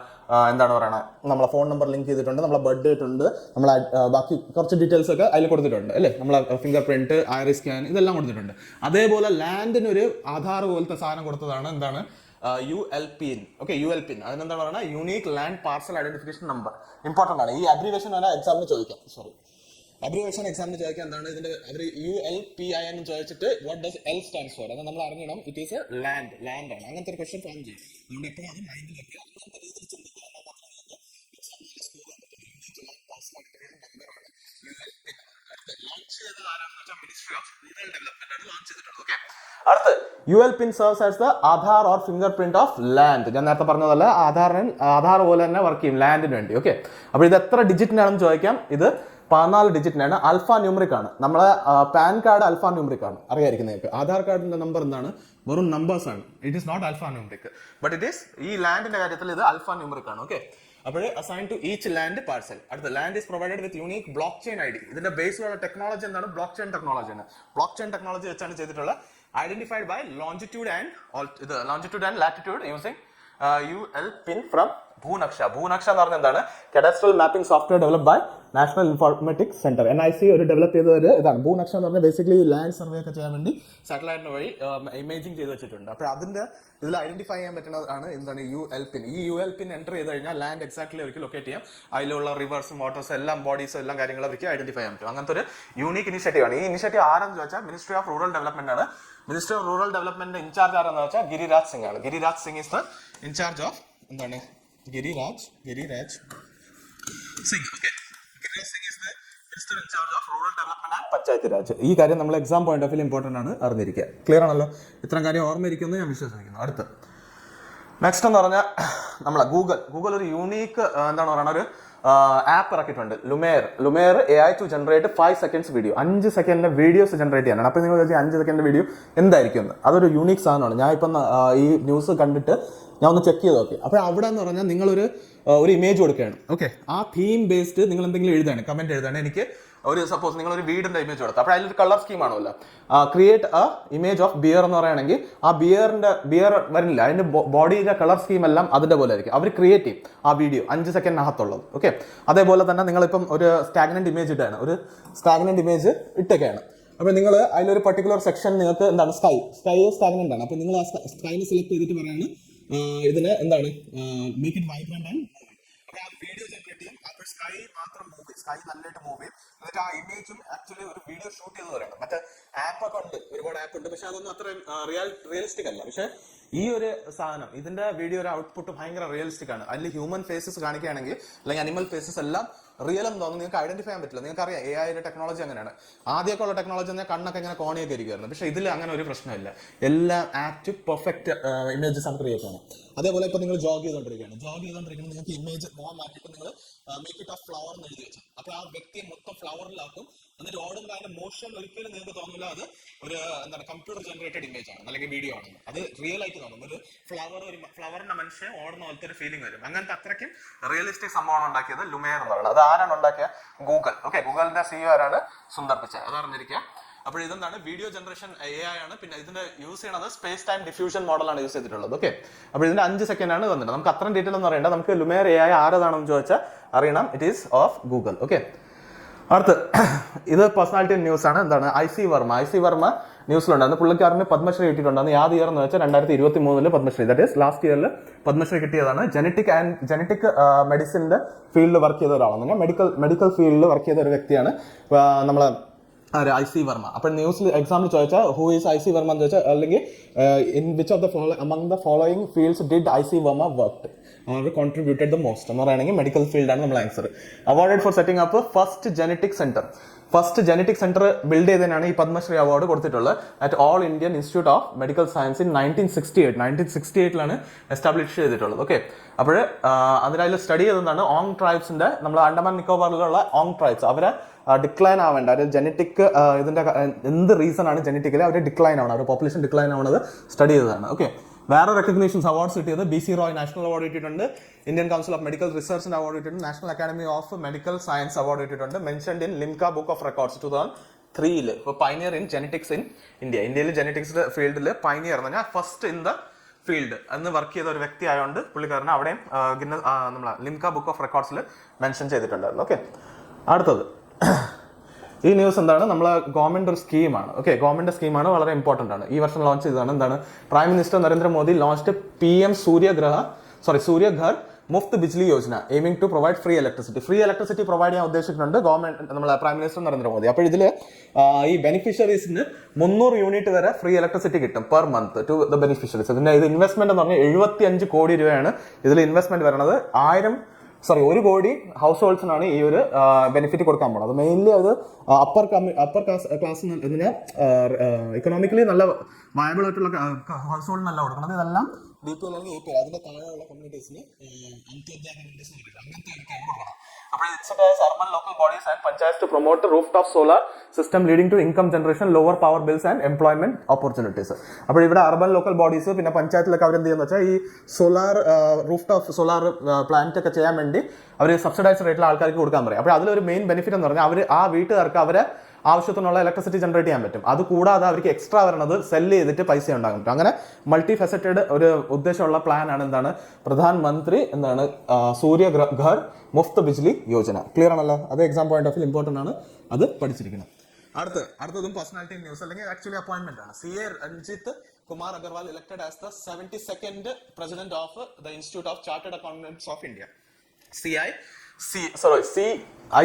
എന്താണ് പറയുന്നത്, നമ്മളെ ഫോൺ നമ്പർ ലിങ്ക് ചെയ്തിട്ടുണ്ട്, നമ്മളെ ബർത്ത് ഡേറ്റ് ഉണ്ട്, നമ്മളെ ബാക്കി കുറച്ച് ഡീറ്റെയിൽസ് ഒക്കെ അതിൽ കൊടുത്തിട്ടുണ്ട് അല്ലേ? നമ്മളെ ഫിംഗർ പ്രിന്റ്, ഐറിസ് സ്കാൻ ഇതെല്ലാം കൊടുത്തിട്ടുണ്ട്. അതേപോലെ ലാൻഡിനൊരു ആധാർ പോലത്തെ സാധനം കൊടുത്തതാണ് എന്താണ്? ULPIN. ഓക്കെ, ULPIN അതിനെന്താണ് പറയുന്നത്? Unique land parcel identification number. Important ആണ്. ഈ അബ്രിവേഷൻ ആണ് എക്സാമിന് ചോദിക്കാം. എന്താണ് ഇതിന്റെ ULPIN എന്ന് ചോദിച്ചിട്ട് what does L stands for? അത് നമ്മൾ അറിഞ്ഞിടണം. ഇറ്റ് ഈസ് എ ലാൻഡ് ആണ്. അങ്ങനത്തെ ഒരു ക്വസ്റ്റ്യൻ ഫോം ചെയ്യും. അതുകൊണ്ട് എപ്പോഴും അത് മൈൻഡിൽ വെക്കുക. അങ്ങനത്തെ രീതിയിൽ ചിന്തിക്കുക. മിനിസ്ട്രി ഓഫ് റൂറൽ ഡെവലപ്മെന്റ് ആണ് ലോഞ്ച് ചെയ്തിട്ടുള്ളത്. ഓക്കെ, അടുത്ത് ULPIN serves as the Aadhaar or finger print of land. ഞാൻ നേരത്തെ പറഞ്ഞതല്ല, ആധാർ പോലെ തന്നെ വർക്ക് ചെയ്യും ലാൻഡിന് വേണ്ടി. ഓക്കെ, അപ്പോൾ ഇത് എത്ര ഡിജിറ്റിനാണെന്ന് ചോദിക്കാം. ഇത് 14 ഡിജിറ്റിനാണ്. ആൽഫ ന്യൂമറിക് ആണ്. നമ്മളെ പാൻ കാർഡ് ആൽഫ ന്യൂമറിക് ആണ്, അറിയായിരിക്കും നിങ്ങൾക്ക്. ആധാർ കാർഡിന്റെ നമ്പർ എന്താണ്? വെറും നമ്പേഴ്സ് ആണ്. It is not alpha numeric, but it is ഈ ലാൻഡിന്റെ കാര്യത്തിൽ ഇത് ആൽഫ ന്യൂമറിക് ആണ്. ഓക്കെ, അപ്പോൾ assign to each land parcel. അടുത്ത land is provided with unique block chain ID. ഇതിന്റെ ബേസിലുള്ള ടെക്നോളജി എന്താണ്? ബ്ലോക്ക് ചെയിൻ ടെക്നോളജിയാണ്. ബ്ലോക്ക് ചെയിൻ ടെക്നോളജി വെച്ചാണ് ചെയ്തിട്ടുള്ള. Identified by longitude and latitude using UL pin from Bhunaksha. Bhunaksha എന്ന് പറഞ്ഞാൽ എന്താണ്? Cadastral mapping software develop by national informatics centre, NIC ഒരു ഡെവലപ്പ് ചെയ്തത് ഇതാണ്. ഭൂനക്ഷ എന്ന് പറഞ്ഞാൽ ബേസിക്കലി ലാൻഡ് സർവേ ഒക്കെ ചെയ്യാൻ വേണ്ടി സാറ്റലൈറ്റിന് വഴി ഇമേജിംഗ് ചെയ്ത് വെച്ചിട്ടുണ്ട്. അപ്പോൾ അതിന്റെ ഇതിൽ ഐഡന്റിഫൈ ചെയ്യാൻ പറ്റുന്നതാണ് എന്താണ് UL pin. ഈ UL pin എൻ്റർ ചെയ്ത് കഴിഞ്ഞാൽ ലാൻഡ് എക്സാക്ട്ലി അവർക്ക് ലൊക്കേറ്റ് ചെയ്യാം. അതിലുള്ള റിവേഴ്സും വാട്ടേഴ്സും എല്ലാം ബോഡീസും എല്ലാം കാര്യങ്ങളും അവർക്ക് ഐഡന്റിഫൈ ചെയ്യാൻ പറ്റും. അങ്ങനത്തെ ഒരു യൂണീക് ഇനിഷ്യേറ്റീവ് ആണ്. ഈ ഇനിഷ്യേറ്റീവ് ആരെന്ന് ചോദിച്ചാൽ മിനിസ്ട്രി ഓഫ് റൂറൽ ഡെവലപ്മെന്റ് ആണ്. Ministry of rural development in charge ആരെന്ന് വെച്ചാൽ ഗിരിരാജ് സിംഗ് ആണ്. Giriraj Singh is the in charge of എന്താണ്? Giriraj Singh. Okay, Giriraj Singh is the minister in charge of rural development and panchayat Raj. ഈ കാര്യം നമ്മൾ exam point of view important ആണ്, അറിഞ്ഞിരിക്കുക. ക്ലിയർ ആണല്ലോ? ഇത്രയും കാര്യം ഓർമ്മയിരിക്കുമെന്ന് ഞാൻ വിശ്വസിക്കുന്നു. അടുത്ത് നെക്സ്റ്റ് എന്ന് പറഞ്ഞാൽ നമ്മളെ ഗൂഗിൾ ഒരു യൂണീക്ക് എന്താണ് പറയുക, ഒരു ആപ്പ് ഇറക്കിയിട്ടുണ്ട്, Lumiere AI to generate 5 seconds video. 5 സെക്കൻഡിന്റെ വീഡിയോസ് ജനറേറ്റ് ചെയ്യാനാണ്. അപ്പോൾ നിങ്ങൾ 5 സെക്കൻഡിന്റെ വീഡിയോ എന്തായിരിക്കും എന്ന്, അതൊരു യൂണീക്ക് സാധനമാണ്. ഞാൻ ഇപ്പം ഈ ന്യൂസ് കണ്ടിട്ട് ഞാൻ ഒന്ന് ചെക്ക് ചെയ്ത് നോക്കി. അപ്പോൾ അവിടെ എന്ന് പറഞ്ഞാൽ നിങ്ങളൊരു ഇമേജ് കൊടുക്കുകയാണ്. ഓക്കെ, ആ തീം ബേസ്ഡ് നിങ്ങൾ എന്തെങ്കിലും എഴുതാണ്, കമന്റ് എഴുതാണ്. എനിക്ക് ഒരു സപ്പോസ് നിങ്ങളൊരു വീടിന്റെ ഇമേജ് കൊടുത്തു, അപ്പോൾ അതിലൊരു കളർ സ്കീം ആണല്ലോ. Create a image of beer എന്ന് പറയുകയാണെങ്കിൽ ആ ബിയർ വരുന്നില്ല, അതിന്റെ ബോഡിയുടെ കളർ സ്കീം എല്ലാം അതിന്റെ പോലെ ആയിരിക്കും. അവർ ക്രിയേറ്റ് ചെയ്യും ആ വീഡിയോ 5 സെക്കൻഡിനകത്തുള്ളത്. ഓക്കെ, അതേപോലെ തന്നെ നിങ്ങളിപ്പം ഒരു സ്റ്റാഗ്നന്റ് ഇമേജ് ഇട്ടാണ്, ഒരു സ്റ്റാഗ്നന്റ് ഇമേജ് ഇട്ടൊക്കെയാണ്. അപ്പോൾ നിങ്ങൾ അതിലൊരു പർട്ടിക്കുലർ സെക്ഷൻ നിങ്ങൾക്ക് എന്താണ് സ്കൈ സ്റ്റാഗ്നന്റ് ആണ്. അപ്പോൾ നിങ്ങൾ ആ സ്കൈനെ സെലക്ട് ചെയ്തിട്ട് പറയാണ് ഇതിന് എന്താണ് മേക്ക് ഇറ്റ് വൈബ്രന്റ് ആൻഡ് അപ്പോൾ ആ വീഡിയോ ജനറേറ്റ് ചെയ്യും. അപ്പോൾ സ്കൈ മാത്രം മൂവ് ചെയ്യും, സ്കൈ നല്ലതായിട്ട് മൂവ് ചെയ്യും. എന്നിട്ട് ആ ഇമേജും ആക്ച്വലി ഒരു വീഡിയോ ഷൂട്ട് ചെയ്ത് പറയണം. മറ്റേ ആപ്പൊക്കെ ഉണ്ട്, ഒരുപാട് ആപ്പ് ഉണ്ട്, പക്ഷെ അതൊന്നും അത്ര റിയലിസ്റ്റിക് അല്ല. പക്ഷെ ഈ ഒരു സാധനം ഇതിന്റെ വീഡിയോ ഒരു ഔട്ട്പുട്ട് ഭയങ്കര റിയലിസ്റ്റിക് ആണ്. അതിൽ ഹ്യൂമൻ ഫേസസ് കാണിക്കുകയാണെങ്കിൽ അല്ലെങ്കിൽ അനിമൽ ഫേസസ് എല്ലാം റിയൽ എന്ന് തോന്നുന്നു നിങ്ങൾക്ക് ഐഡന്റിഫൈ ചെയ്യാൻ പറ്റില്ല. നിങ്ങൾക്ക് അറിയാം AI യുടെ ടെക്നോളജി അങ്ങനെയാണ്. ആദ്യമൊക്കെ ഉള്ള ടെക്നോളജി എന്നാൽ കണ്ണൊക്കെ ഇങ്ങനെ കോണിയൊക്കെ ഇരിക്കുമായിരുന്നു. പക്ഷെ ഇതിൽ അങ്ങനെ ഒരു പ്രശ്നമില്ല, എല്ലാം ആക്റ്റീവ് പെർഫെക്റ്റ് ഇമേജസ് ആണ് ക്രിയേറ്റ് ചെയ്യണം. അതേപോലെ ഇപ്പോൾ നിങ്ങൾ ജോഗ് ചെയ്തുകൊണ്ടിരിക്കുകയാണ്, നിങ്ങൾക്ക് ഇമേജ് പോകാൻ മാറ്റിയിട്ട് നിങ്ങൾ മേക്ക് ഇറ്റ് ഓഫ് ഫ്ലവർ എന്ന് എഴുതി വെച്ചു. അപ്പോൾ ആ വ്യക്തിയെ മൊത്തം ഫ്ലവറിലാക്കും. എന്നിട്ട് ഓടുമ്പോൾ അതിന്റെ മോഷൻ ഒരിക്കലും നിങ്ങൾക്ക് തോന്നില്ല അത് ഒരു എന്താണ് കമ്പ്യൂട്ടർ ജനറേറ്റഡ് ഇമേജ് ആണ് അല്ലെങ്കിൽ വീഡിയോ ആണ്. അത് റിയൽ ആയിട്ട് തോന്നും. ഒരു ഫ്ലവറിന്റെ മനുഷ്യൻ ഓടുന്ന പോലത്തെ ഒരു ഫീലിംഗ് വരും. അങ്ങനത്തെ അത്രയ്ക്കും റിയലിസ്റ്റിക് സംഭവമാണ് ഉണ്ടാക്കിയത് ലുമേർ എന്ന് പറയുന്നത്. അത് ആരാണ് ഉണ്ടാക്കിയ? ഗൂഗിൾ. ഓക്കെ, ഗൂഗിളിന്റെ CEO ആരാണ്? സുന്ദർ പിച്ചൈ. അത് അറിഞ്ഞിരിക്കുക. അപ്പോൾ ഇതെന്താണ്? വീഡിയോ ജനറേഷൻ AI ആണ്. പിന്നെ ഇതിന്റെ യൂസ് ചെയ്യണത് സ്പേസ് ടൈം ഡിഫ്യൂഷൻ മോഡലാണ് യൂസ് ചെയ്തിട്ടുള്ളത്. ഓക്കെ, അപ്പോൾ ഇതിന്റെ 5 സെക്കൻഡാണ് വന്നിട്ട്. നമുക്ക് അത്രയും ഡീറ്റെയിൽ ഒന്നും അറിയണ്ട. നമുക്ക് ലുമേർ AI ആരതാണെന്ന് ചോദിച്ചാൽ അറിയണം. It is of Google. Okay, അടുത്ത് ഇത് പേഴ്സണാലിറ്റി ന്യൂസ് ആണ്. എന്താണ്? IC വർമ്മ ന്യൂസിലുണ്ടായിരുന്നു. പുള്ളിക്കാരന് പത്മശ്രീ കിട്ടിയിട്ടുണ്ടായിരുന്നു. യാത് ഇയർ എന്ന് വെച്ചാൽ 2023 പത്മശ്രീ, ദാറ്റ് ഈസ് ലാസ്റ്റ് ഇയറിൽ പത്മശ്രീ കിട്ടിയതാണ്. ജനറ്റിക് മെഡിസിന്റെ ഫീൽഡിൽ വർക്ക് ചെയ്ത ഒരാളാണ്. മെഡിക്കൽ ഫീൽഡിൽ വർക്ക് ചെയ്ത ഒരു വ്യക്തിയാണ് നമ്മളെ IC വർമ്മ. അപ്പോൾ ന്യൂസിൽ എക്സാമിൽ ചോദിച്ചാൽ ഹൂ ഈസ് IC വർമ്മ എന്ന് ചോദിച്ചാൽ അല്ലെങ്കിൽ in which of the among the following fields did IC Verma work or contributed the most എന്ന് പറയുകയാണെങ്കിൽ മെഡിക്കൽ ഫീൽഡാണ് നമ്മൾ answer. Awarded for setting up first genetic centre build ചെയ്തതിനാണ് ഈ പത്മശ്രീ അവാർഡ് കൊടുത്തിട്ടുള്ളത്. At all Indian institute of medical science in 1968 establish ചെയ്തിട്ടുള്ളത്. Okay, അപ്പോൾ അതിൽ സ്റ്റഡി ചെയ്തതാണ് ഓങ് ട്രൈബ്സിന്റെ, നമ്മൾ അണ്ടമാൻ നിക്കോബാറിലുള്ള ഓങ് ട്രൈബ്സ്, അവരെ ഡിക്ലൈൻ ആവേണ്ട ഒരു ജനറ്റിക് ഇതിന്റെ എന്ത് റീസൺ ആണ് ജനറ്റിക്കലി അവർ ഡിക്ലൈൻ ആവണം, അവരുടെ പോപ്പുലേഷൻ ഡിക്ലൈൻ ആവുന്നത് സ്റ്റഡി ചെയ്തതാണ്. ഓക്കെ, വേറെ റെക്കഗ്നേഷൻസ് അവാർഡ്സ് കിട്ടിയത് BC റോയ് നാഷണൽ അവാർഡ് കിട്ടിയിട്ടുണ്ട്, ഇന്ത്യൻ കൗൺസിൽ ഓഫ് മെഡിക്കൽ റിസർച്ചിന് അവാർഡ് കിട്ടിയിട്ടുണ്ട്, national academy of medical science award കിട്ടിയിട്ടുണ്ട്, mentioned in Limca book of records 2003 ഇപ്പോൾ pioneer in genetics in India. ഇന്ത്യയിൽ ജനറ്റിക്സ് ഫീൽഡിൽ പൈനിയർ എന്ന് പറഞ്ഞാൽ ഫസ്റ്റ് ഇൻ ദ ഫീൽഡ് അന്ന് വർക്ക് ചെയ്ത ഒരു വ്യക്തി ആയതുകൊണ്ട് പുള്ളിക്കാരനെ അവിടെയും നമ്മളെ ലിംക ബുക്ക് ഓഫ് റെക്കോർഡ്സിൽ മെൻഷൻ ചെയ്തിട്ടുണ്ടായിരുന്നു. ഓക്കെ, അടുത്തത് ഈ ന്യൂസ് എന്താണ്? നമ്മളെ ഗവൺമെന്റ് ഒരു സ്കീമാണ്. ഓക്കെ, ഗവൺമെന്റ് സ്കീമാണ്, വളരെ ഇമ്പോർട്ടന്റ് ആണ്. ഈ വർഷം ലോഞ്ച് ചെയ്തതാണ്. എന്താണ്? Prime minister Narendra Modi launched PM Surya Ghar Muft Bijli Yojana aiming to provide free electricity provide ചെയ്യാൻ ഉദ്ദേശിക്കുന്നുണ്ട് ഗവൺമെന്റ്, നമ്മളെ പ്രൈം മിനിസ്റ്റർ നരേന്ദ്രമോദി. അപ്പോൾ ഇതിൽ ഈ ബെനിഫിഷ്യറീസിന് 300 യൂണിറ്റ് വരെ ഫ്രീ ഇലക്ട്രിസിറ്റി കിട്ടും per month to the beneficiaries. ഇതിന്റെ ഇത് ഇൻവെസ്റ്റ്മെന്റ് എന്ന് പറഞ്ഞാൽ 75 കോടി രൂപയാണ് ഇതിൽ ഇൻവെസ്റ്റ്മെന്റ് വരുന്നത്. 1 കോടി ഹൗസ് ഹോൾഡ്സിനാണ് ഈ ഒരു ബെനിഫിറ്റ് കൊടുക്കാൻ പോകുന്നത്. മെയിൻലി അത് അപ്പർ ക്ലാസ് ഇതിന് ഇക്കണോമിക്കലി നല്ല വയബിൾ ആയിട്ടുള്ള ഹൗസ് ഹോൾഡിനല്ല കൊടുക്കുന്നത്. ഇതെല്ലാം BPL അല്ലെങ്കിൽ APL അതിന്റെ താഴെയുള്ള കമ്മ്യൂണിറ്റീസിന് അന്ത്യോദയ കമ്മ്യൂണിറ്റീസിന് കൊടുക്കണം. അങ്ങനത്തെ ഒരു കാര്യം കൊടുക്കണം. അപ്പോൾ incentivise urban local bodies and panchayat to promote roof top solar system leading to income generation, lower power bills and employment opportunities. അപ്പോൾ ഇവിടെ അർബൻ ലോക്കൽ ബോഡീസ് പിന്നെ പഞ്ചായത്തിലൊക്കെ അവർ എന്ത് ചെയ്യുന്ന വെച്ചാൽ ഈ solar roof top solar plant ഒക്കെ ചെയ്യാൻ വേണ്ടി അവർ സബ്സിഡൈസ്ഡ് റേറ്റിൽ ആൾക്കാർക്ക് കൊടുക്കാൻ പറയും. അപ്പോൾ അതിലൊരു മെയിൻ ബെനിഫിറ്റ് എന്ന് പറഞ്ഞാൽ അവർ ആ വീട്ടുകാർക്ക് അവരെ ആവശ്യത്തിനുള്ള ഇലക്ട്രിസിറ്റി ജനറേറ്റ് ചെയ്യാൻ പറ്റും. അതുകൂടാതെ അവർക്ക് എക്സ്ട്രാ വരണത് സെല്ല് ചെയ്തിട്ട് പൈസ ഉണ്ടാകാൻ പറ്റും. അങ്ങനെ മൾട്ടി ഫെസറ്റഡ് ഒരു ഉദ്ദേശമുള്ള പ്ലാനാണ് എന്താണ് പ്രധാനമന്ത്രി എന്താണ് സൂര്യ ഘർ മുഫ്ത് ബിജ്ലി യോജന. ക്ലിയർ ആണല്ലോ? അത് exam point of view important ആണ്, അത് പഠിച്ചിരിക്കണം. അടുത്തതും പേഴ്സണാലിറ്റി ന്യൂസ് അല്ലെങ്കിൽ ആക്ച്വലി അപ്പോയിന്റ്മെന്റ് ആണ്. CA Ranjith Kumar Agarwal elected as the 72nd president of the institute of chartered accountants of India,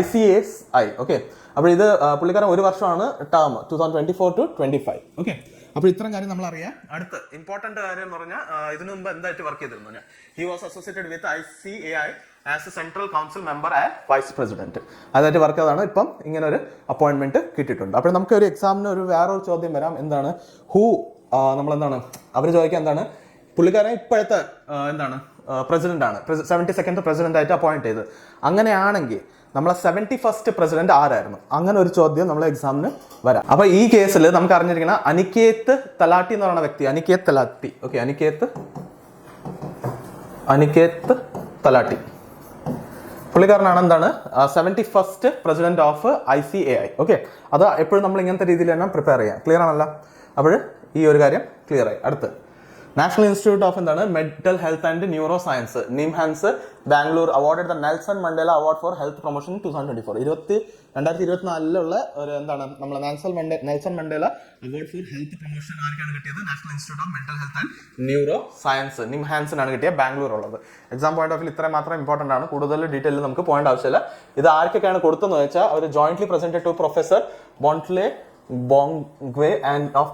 ICAI. Okay, അപ്പോൾ ഇത് പുള്ളിക്കാരൻ ഒരു വർഷമാണ് ടേം 2024 to 25. ഓക്കെ, അപ്പോൾ ഇത്രയും കാര്യം നമ്മൾ അറിയാം. അടുത്ത ഇമ്പോർട്ടന്റ് കാര്യം എന്ന് പറഞ്ഞാൽ ഇതിനു മുമ്പ് എന്തായിട്ട് വർക്ക് ചെയ്തിരുന്നു? He was associated with ICAI as a central council member and vice president. അതായിട്ട് വർക്ക് ചെയ്താണ്. ഇപ്പം ഇങ്ങനെ ഒരു അപ്പോയിന്റ്മെന്റ് കിട്ടിയിട്ടുണ്ട്. അപ്പോൾ നമുക്ക് ഒരു എക്സാമിന് വേറൊരു ചോദ്യം വരാം. എന്താണ് നമ്മളെന്താണ് അവർ ചോദിക്കുക എന്താണ് പുള്ളിക്കാരൻ ഇപ്പോഴത്തെ എന്താണ് പ്രസിഡന്റ് ആണ്, 72nd പ്രസിഡന്റ് ആയിട്ട് അപ്പോയിന്റ് ചെയ്ത്. അങ്ങനെയാണെങ്കിൽ നമ്മളെ 71st പ്രസിഡന്റ് ആരായിരുന്നു? അങ്ങനെ ഒരു ചോദ്യം നമ്മളെ എക്സാമിന് വരാം. അപ്പൊ ഈ കേസിൽ നമുക്ക് അറിഞ്ഞിരിക്കുന്ന അനികേത് തലാട്ടി എന്ന് പറയുന്ന വ്യക്തി, അനികേത് തലാട്ടി. ഓക്കെ, അനികേത് തലാട്ടി പുള്ളിക്കാരനാണ് എന്താണ് 71st president of ICAI. Okay, അത് എപ്പോഴും നമ്മൾ ഇങ്ങനത്തെ രീതിയിൽ തന്നെ പ്രിപ്പയർ ചെയ്യാം. ക്ലിയർ ആണല്ലോ? അപ്പോൾ ഈ ഒരു കാര്യം ക്ലിയർ ആയി. അടുത്ത് നാഷണൽ ഇൻസ്റ്റിറ്റ്യൂട്ട് ഓഫ് എന്താണ് mental health and neuro science NIMHANS Bangalore awarded the Nelson Mandela award for health promotion 2024. 2024 ഒരു എന്താണ് നമ്മൾ Nelson Mandela award for health promotion ആർക്കാണ് കിട്ടിയത്? National institute of mental health and neuro science നിംഹാൻസിനാണ് കിട്ടിയത്, ബാംഗ്ലൂർ ഉള്ളത്. എക്സാം പോയിന്റ് ഓഫ് വ്യൂ ഇത്രയും മാത്രം ഇമ്പോർട്ടന്റ് ആണ്. കൂടുതൽ ഡീറ്റെയിൽ നമുക്ക് പോയിന്റ് ആവശ്യമില്ല. ഇത് ആർക്കൊക്കെയാണ് കൊടുത്തതെന്ന് വെച്ചാൽ അവർ jointly presented to professor Bontle Mbongwe and of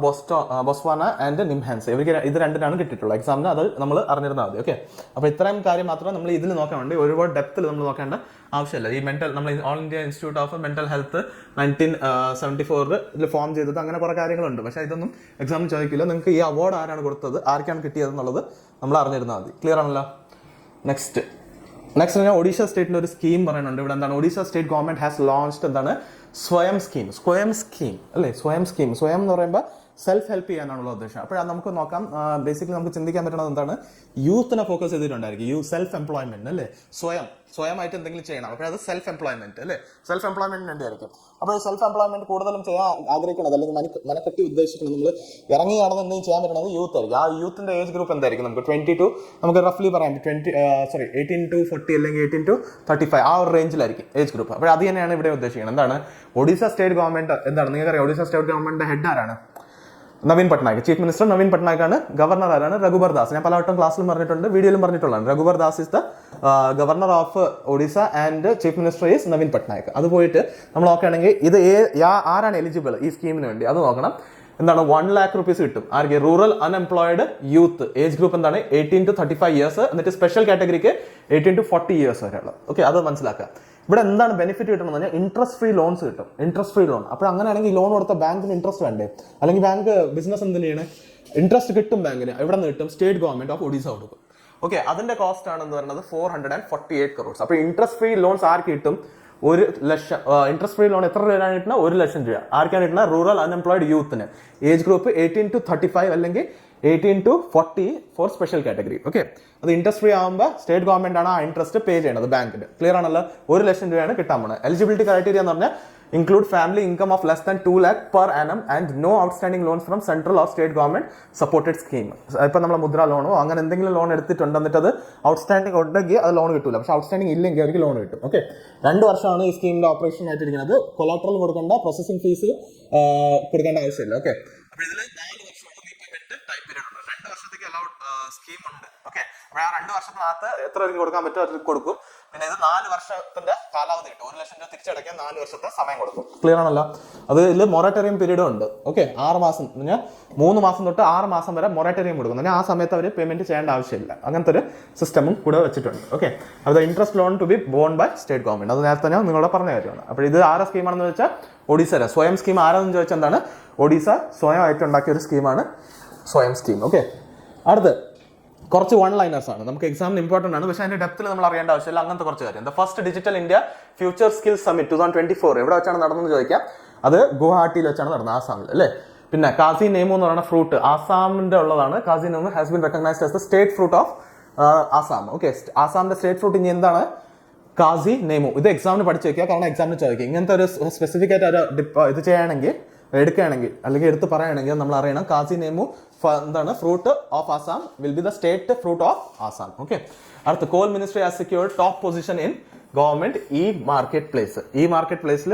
Botswana and NIMHANS. ഇവർക്ക് ഇത് രണ്ടിനാണ് കിട്ടിയിട്ടുള്ളത് എക്സാമിന്. അത് നമ്മൾ അറിഞ്ഞിരുന്നാൽ മതി. ഓക്കെ, അപ്പോൾ ഇത്രയും കാര്യം മാത്രമേ നമ്മൾ ഇതിൽ നോക്കാൻ വേണ്ടി ഒരുപാട് ഡെപ്തിൽ നമ്മൾ നോക്കേണ്ട ആവശ്യമില്ല. ഈ നമ്മൾ all India institute of mental health 1974 ഇതിൽ ഫോം ചെയ്തത്, അങ്ങനെ കുറേ കാര്യങ്ങളുണ്ട്. പക്ഷേ ഇതൊന്നും എക്സാമിന് ചോദിക്കില്ല. നിങ്ങൾക്ക് ഈ അവാർഡ് ആരാണ് കൊടുത്തത്, ആർക്കാണ് കിട്ടിയതെന്നുള്ളത് നമ്മൾ അറിഞ്ഞിരുന്നാൽ മതി. ക്ലിയർ ആണല്ലോ? നെക്സ്റ്റ് ഞാൻ ഒഡീഷ സ്റ്റേറ്റിൻ്റെ ഒരു സ്കീം പറയുന്നുണ്ട്. ഇവിടെ എന്താണ് Odisha state government has launched എന്താണ് സ്വയം സ്കീം അല്ലേ? സ്വയം എന്ന് പറയുമ്പോൾ സെൽഫ് ഹെൽപ്പ് ചെയ്യാനാണുള്ള ഉദ്ദേശം. അപ്പോൾ നമുക്ക് നോക്കാം. ബേസിക്കലി നമുക്ക് ചിന്തിക്കാൻ പറ്റുന്നത് എന്താണ് യൂത്തിനെ ഫോക്കസ് ചെയ്തിട്ടുണ്ടായിരിക്കും. സെൽഫ് എംപ്ലോയ്മെന്റ് അല്ലേ? സ്വയമായിട്ട് എന്തെങ്കിലും ചെയ്യണം. അപ്പോൾ അത് സെൽഫ് എംപ്ലോയ്മെന്റ് അല്ലേ? സെൽഫ് എംപ്ലോയ്മെന്റിന് വേണ്ടിയായിരിക്കും. അപ്പോൾ സെൽഫ് എംപ്ലോയ്മെന്റ് കൂടുതലും ചെയ്യാൻ ആഗ്രഹിക്കുന്നത് അല്ലെങ്കിൽ മനക്കെട്ടി ഉദ്ദേശിക്കുന്നത് നമ്മൾ ഇറങ്ങി നടന്ന് എന്തെങ്കിലും ചെയ്യാൻ പറ്റുന്നത് യൂത്ത് ആയിരിക്കും. ആ യൂത്തിന്റെ ഏജ് ഗ്രൂപ്പ് എന്തായിരിക്കും? നമുക്ക് 20 to നമുക്ക് റഫ്ലി പറയാം 18 to 40 അല്ലെങ്കിൽ 18 to 35 ആ ഒരു റേഞ്ചിലായിരിക്കും ഏജ് ഗ്രൂപ്പ്. അപ്പോൾ അത് തന്നെയാണ് ഇവിടെ ഉദ്ദേശിക്കുന്നത്. എന്താണ് ഒഡീഷ സ്റ്റേറ്റ് ഗവൺമെന്റ് എന്താണ് നിങ്ങൾക്കറിയാം? ഒഡീഷ സ്റ്റേറ്റ് ഗവൺമെന്റിന്റെ ഹെഡ് ആരാണ്? നവീൻ പട്നായിക്. ചീഫ് മിനിസ്റ്റർ നവീൻ പട്നായിക് ആണ്. ഗവർണർ ആരാണ്? രഘുബർ ദാസ്. ഞാൻ പലവട്ടം ക്ലാസ്സിലും പറഞ്ഞിട്ടുണ്ട്, വീഡിയോയിലും പറഞ്ഞിട്ടുള്ളതാണ്. Raghubar Das is the governor of Odisha and chief minister is Naveen Patnaik. അത് പോയിട്ട് നമ്മൾ നോക്കുകയാണെങ്കിൽ ഇത് ആരാണ് എലിജിബിൾ ഈ സ്കീമിന് വേണ്ടി അത് നോക്കണം. എന്താണ് 1 lakh rupees കിട്ടും ആർക്ക്? Rural unemployed youth. Age group എന്താണ് 18 to 35 ഇയേഴ്സ്. എന്നിട്ട് സ്പെഷ്യൽ കാറ്റഗറിക്ക് 18 to 40 ഇയേഴ്സ് വരെയുള്ള. ഓക്കെ, അത് മനസ്സിലാക്കുക. ഇവിടെ എന്താണ് ബെനിഫിറ്റ് കിട്ടണമെന്ന് പറഞ്ഞാൽ ഇൻട്രസ്റ്റ് ഫ്രീ ലോൺസ് കിട്ടും. Interest free loan. അപ്പോൾ അങ്ങനെയാണെങ്കിൽ ലോൺ കൊടുത്ത ബാങ്കിന് ഇൻട്രസ്റ്റ് വേണ്ടേ? അല്ലെങ്കിൽ ബാങ്ക് ബിസിനസ് എന്ത് ചെയ്യണം? ഇൻട്രസ്റ്റ് കിട്ടും ബാങ്കിന്. എവിടെ നിന്ന് കിട്ടും? സ്റ്റേറ്റ് ഗവൺമെന്റ് ഓഫ് ഒഡീഷ കൊടുക്കും. ഓക്കെ, അതിന്റെ കോസ്റ്റ് ആണെന്ന് പറയുന്നത് 448 crores. അപ്പോൾ ഇൻട്രസ്റ്റ് ഫ്രീ ലോൺസ് ആർക്ക് കിട്ടും? 1 ലക്ഷം. ഇൻട്രസ്റ്റ് ഫ്രീ ലോൺ എത്ര രൂപയാണ് കിട്ടുന്നത്? 1 ലക്ഷം രൂപ. ആർക്കാണ് കിട്ടുന്നത്? റൂറൽ അൺഎംപ്ലോയിഡ് യൂത്തിന്. ഏജ് ഗ്രൂപ്പ് 18 to 35 അല്ലെങ്കിൽ 18 to 40 for special category. Okay, അത് ഇൻട്രസ്റ്റ് ഫ്രീ ആകുമ്പോൾ സ്റ്റേറ്റ് ഗവൺമെന്റ് ആണ് ആ ഇൻട്രസ്റ്റ് പേ ചെയ്യുന്നത് ബാങ്കിന്. ക്ലിയർ ആണല്ലോ? 1 ലക്ഷം രൂപയാണ് കിട്ടാൻ പോകുന്നത്. എലിജിബിലിറ്റി ക്രൈറ്റീരിയ എന്ന് പറഞ്ഞാൽ include family income of less than 2 lakh per annum and no outstanding loans from central or state government supported scheme. ഇപ്പം നമ്മൾ മുദ്ര ലോണോ അങ്ങനെ എന്തെങ്കിലും ലോൺ എടുത്തിട്ടുണ്ട്, എന്നിട്ട് അത് ഔട്ട്സ്റ്റാൻഡിംഗ് ഉണ്ടെങ്കിൽ അത് ലോൺ കിട്ടില്ല. പക്ഷേ ഔട്ട്സ്റ്റാൻഡിംഗ് ഇല്ലെങ്കിൽ അവർക്ക് ലോൺ കിട്ടും. ഓക്കെ, 2 വർഷമാണ് ഈ സ്കീമിന്റെ ഓപ്പറേഷൻ ആയിട്ടിരിക്കുന്നത്. കൊളാട്രൽ കൊടുക്കേണ്ട, പ്രോസസിംഗ് ഫീസ് കൊടുക്കേണ്ട ആവശ്യമില്ല. ഓക്കെ, അപ്പോൾ ഇതിൽ 4 വർഷമാണ് റീപേയ്മെന്റ് ടൈം പീരീഡ് ഉണ്ട്. 2 വർഷത്തേക്ക് അലൗഡ് സ്കീം ഉണ്ട്. ഓക്കെ, അപ്പോൾ ആ 2 വർഷത്തിനകത്ത് എത്ര പേർക്ക് കൊടുക്കാൻ പറ്റുമോ അത് കൊടുക്കും. പിന്നെ ഇത് 4 വർഷത്തിന്റെ കാലാവധി കിട്ടും. 1 ലക്ഷം രൂപ തിരിച്ചടയ്ക്കാൻ 4 വർഷത്തെ സമയം കൊടുക്കും. ക്ലിയർ ആണല്ലോ? അത് ഇതിൽ മൊറട്ടോറിയം പീരീഡും ഉണ്ട്. ഓക്കെ, 6 മാസം 3 മാസം തൊട്ട് 6 മാസം വരെ മൊറട്ടോറിയം കൊടുക്കും. ആ സമയത്ത് അവർ പേയ്മെന്റ് ചെയ്യേണ്ട ആവശ്യമില്ല. അങ്ങനത്തെ ഒരു സിസ്റ്റമും കൂടെ വെച്ചിട്ടുണ്ട്. ഓക്കെ, അത് interest loan to be borne by state government. അത് നേരത്തെ ഞാൻ നിങ്ങളോട് പറഞ്ഞ കാര്യമാണ്. അപ്പോൾ ഇത് ആരെ സ്കീമാണെന്ന് വെച്ചാൽ ഒഡീസ സ്വയം സ്കീം. ആരാന്ന് ചോദിച്ചാൽ എന്താണ്? ഒഡീസ സ്വയമായിട്ട് ഉണ്ടാക്കിയ ഒരു സ്കീമാണ് സ്വയം സ്കീം. ഓക്കെ, അടുത്ത് കുറച്ച് വൺ ലൈനേഴ്സ് ആണ്, നമുക്ക് എക്സാമിന് ഇമ്പോർട്ടൻ്റ് ആണ്, പക്ഷേ അതിന്റെ ഡെപ്തിൽ നമ്മൾ അറിയേണ്ട ആവശ്യമില്ല. അങ്ങനത്തെ കുറച്ച് കാര്യം. The first digital India future skill summit 2024 എവിടെ വെച്ചാണ് നടന്നതെന്ന് ചോദിക്കാം. അത് ഗുവാഹട്ടിയിൽ വെച്ചാണ് നടന്നത്, ആസാമിൽ അല്ലേ. പിന്നെ കാസി നെമു എന്ന് പറയുന്ന ഫ്രൂട്ട് ആസാമിന്റെ ഉള്ളതാണ്. Kaji Nemu has been recognised as the state fruit of Assam. Okay, ആസാമിന്റെ സ്റ്റേറ്റ് ഫ്രൂട്ട് ഇനി എന്താണ്? കാസി നെമു. ഇത് എക്സാമിന് പഠിച്ചു വെക്കുക, കാരണം എക്സാമിന് ചോദിക്കുക. ഇങ്ങനത്തെ ഒരു സ്പെസിഫിക് ആയിട്ട് ഒരു ഇത് ചെയ്യുകയാണെങ്കിൽ, എടുക്കുകയാണെങ്കിൽ അല്ലെങ്കിൽ എടുത്ത് പറയുകയാണെങ്കിൽ നമ്മൾ അറിയണം കാസി നെമു എന്താണ് fruit of Assam will be the state fruit of Assam. Okay, അടുത്ത coal ministry has secured top position in government e market place. ഈ മാർക്കറ്റ് പ്ലേസിൽ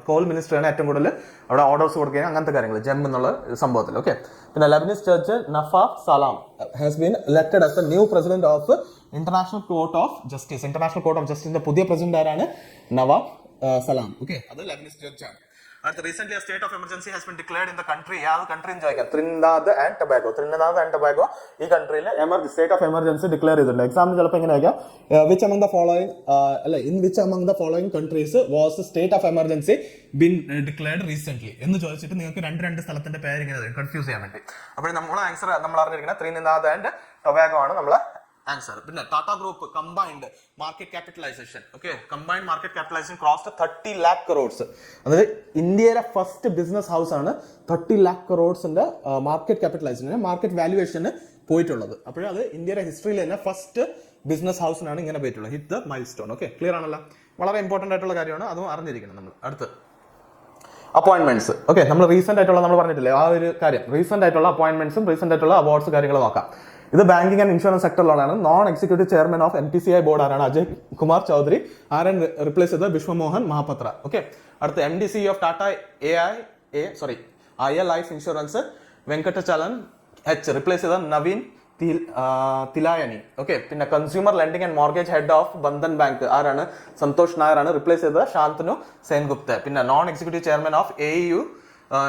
കോൾ മിനിസ്ട്രിയാണ് ഏറ്റവും കൂടുതൽ അവിടെ ഓർഡേഴ്സ് കൊടുക്കുക, അങ്ങനത്തെ കാര്യങ്ങൾ, ജെം എന്നുള്ള സംഭവത്തിൽ. ഓക്കെ, പിന്നെ Lebanese church Nawaf Salam has been elected as the new president of international court of justice. International court of ജസ്റ്റിസിന്റെ പുതിയ പ്രസിഡന്റ് ആരാണ്? Nawaf Salam. ഓക്കെ, അത് ലെബനീസ് ചർച്ചാണ്. അടുത്ത recent a state of emergency has been declared in the country. യാത് country എന്ന് ചോദിക്കാം. Trinidad and Tobago ഈ കൺട്രിയിൽ സ്റ്റേറ്റ് ഓഫ് എമർജൻസി ഡിക്ലെയർ ചെയ്തിട്ടുണ്ട്. എക്സാമിന് ചിലപ്പോൾ എങ്ങനെ ആയിരിക്കാം, which among the following in which among the following countries was state of emergency been declared recent എന്ന് ചോദിച്ചിട്ട് നിങ്ങൾക്ക് രണ്ട് സ്ഥലത്തിന്റെ പേര് ഇങ്ങനെ കൺഫ്യൂസ് ചെയ്യാൻ വേണ്ടി. അപ്പോൾ നമ്മളെ ആൻസർ നമ്മൾ അറിഞ്ഞിരിക്കുന്നത് ത്രിനിദാദ് ആൻഡ് ടൊബാഗോ ആണ് നമ്മളെ ആൻസർ. പിന്നെ Tata group combined market capitalisation. Okay, combined market capitalisation crossed 30 lakh crores. അതായത് ഇന്ത്യയിലെ ഫസ്റ്റ് ബിസിനസ് ഹൗസ് ആണ് 30 lakh crores market capitalisation, market വാല്യുവേഷന് പോയിട്ടുള്ളത്. അപ്പോഴത് ഇന്ത്യയുടെ ഹിസ്റ്ററിയിൽ തന്നെ ഫസ്റ്റ് ബിസിനസ് ഹൗസിനാണ് ഇങ്ങനെ പോയിട്ടുള്ളത്. Hit the mile stone. Okay, clear ആണല്ലോ, വളരെ ഇമ്പോർട്ടന്റ് ആയിട്ടുള്ള കാര്യമാണ്, അതും അറിഞ്ഞിരിക്കണം നമ്മൾ. അടുത്ത് അപ്പോയിന്റ്മെന്റ്സ്. ഓക്കെ, നമ്മൾ റീസെന്റ് ആയിട്ടുള്ള നമ്മൾ പറഞ്ഞിട്ടില്ലേ ആ ഒരു കാര്യം, റീസെന്റ് ആയിട്ടുള്ള അപ്പോയിന്റ്മെന്റ്സും റീസെന്റ് ആയിട്ടുള്ള അവാർഡ്സ് കാര്യങ്ങൾ നോക്കാം. ഇത് ബാങ്കിങ് ആൻഡ് ഇൻഷുറൻസ് സെക്ടറിലാണ്. Non executive chairman of NPCI board ആരാണ്? അജയ് കുമാർ ചൗധരി. ആരാണ് റിപ്ലേസ് ചെയ്തത്? വിശ്വമോഹൻ മഹാപത്ര. ഓക്കെ, അടുത്ത MD CEO of Tata IL life insurance Venkatachalam H replace ചെയ്ത നവീൻ തിലായനി. ഓക്കെ, പിന്നെ consumer lending and mortgage head of Bandhan bank ആരാണ്? സന്തോഷ് നായർ ആണ് റിപ്ലേസ് ചെയ്തത് ശാന്തനു സെൻഗുപ്ത. പിന്നെ non executive chairman of AEU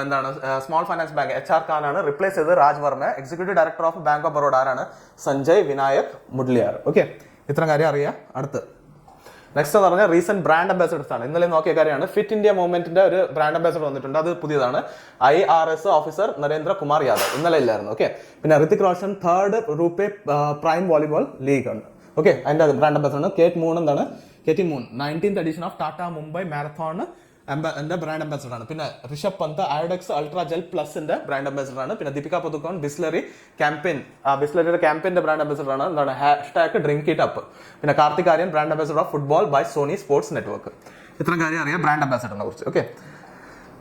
എന്താണ് small finance bank HR Khan ആണ് റിപ്ലേസ് ചെയ്തത് Raj Varma. Executive director of bank of Baroda ആരാണ്? സഞ്ജയ് വിനായക് മുഡ്ലിയാർ. ഓക്കെ, ഇത്ര കാര്യം അറിയാം. അടുത്ത് നെക്സ്റ്റ് എന്ന് പറഞ്ഞാൽ റീസെന്റ് ബ്രാൻഡ് അംബാസഡേഴ്സ് ആണ്. ഇന്നലെ നോക്കിയ കാര്യമാണ്, ഫിറ്റ് ഇന്ത്യ മൂവ്മെന്റിന്റെ ഒരു ബ്രാൻഡ് അംബാസഡർ വന്നിട്ടുണ്ട്, അത് പുതിയതാണ്. IRS ഓഫീസർ നരേന്ദ്ര കുമാർ യാദവ്, ഇന്നലെ ഇല്ലായിരുന്നു. ഓക്കെ, പിന്നെ Hrithik Roshan 3rd RuPay prime volleyball league ആണ്. ഓക്കെ, അതിന്റെ ബ്രാൻഡ് അംബാസഡർ കേറ്റ് മൂൺ. എന്താണ് Katie Moon? 19th edition of Tata Mumbai marathon എന്റെ ബ്രാൻഡ് അംബാസഡർ ആണ്. പിന്നെ Rishabh Pant Iodex ultra gel പ്ലസിന്റെ ബ്രാൻഡ് അംബാസഡർ ആണ്. പിന്നെ ദീപിക പദുക്കോൺ ബിസ്ലറി ക്യാമ്പയിൻ, ബിസ്ലറിയുടെ ക്യാമ്പയിന്റെ ബ്രാൻഡ് അംബാസഡർ ആണ്. എന്താണ് #ഡ്രിങ്ക് ഇറ്റ് അപ്പ്. പിന്നെ Kartik Aaryan brand ambassador of football by Sony sports network. ഇത്രയും കാര്യം അറിയാം ബ്രാൻഡ് അംബാസഡറിനെ കുറിച്ച്. ഓക്കെ,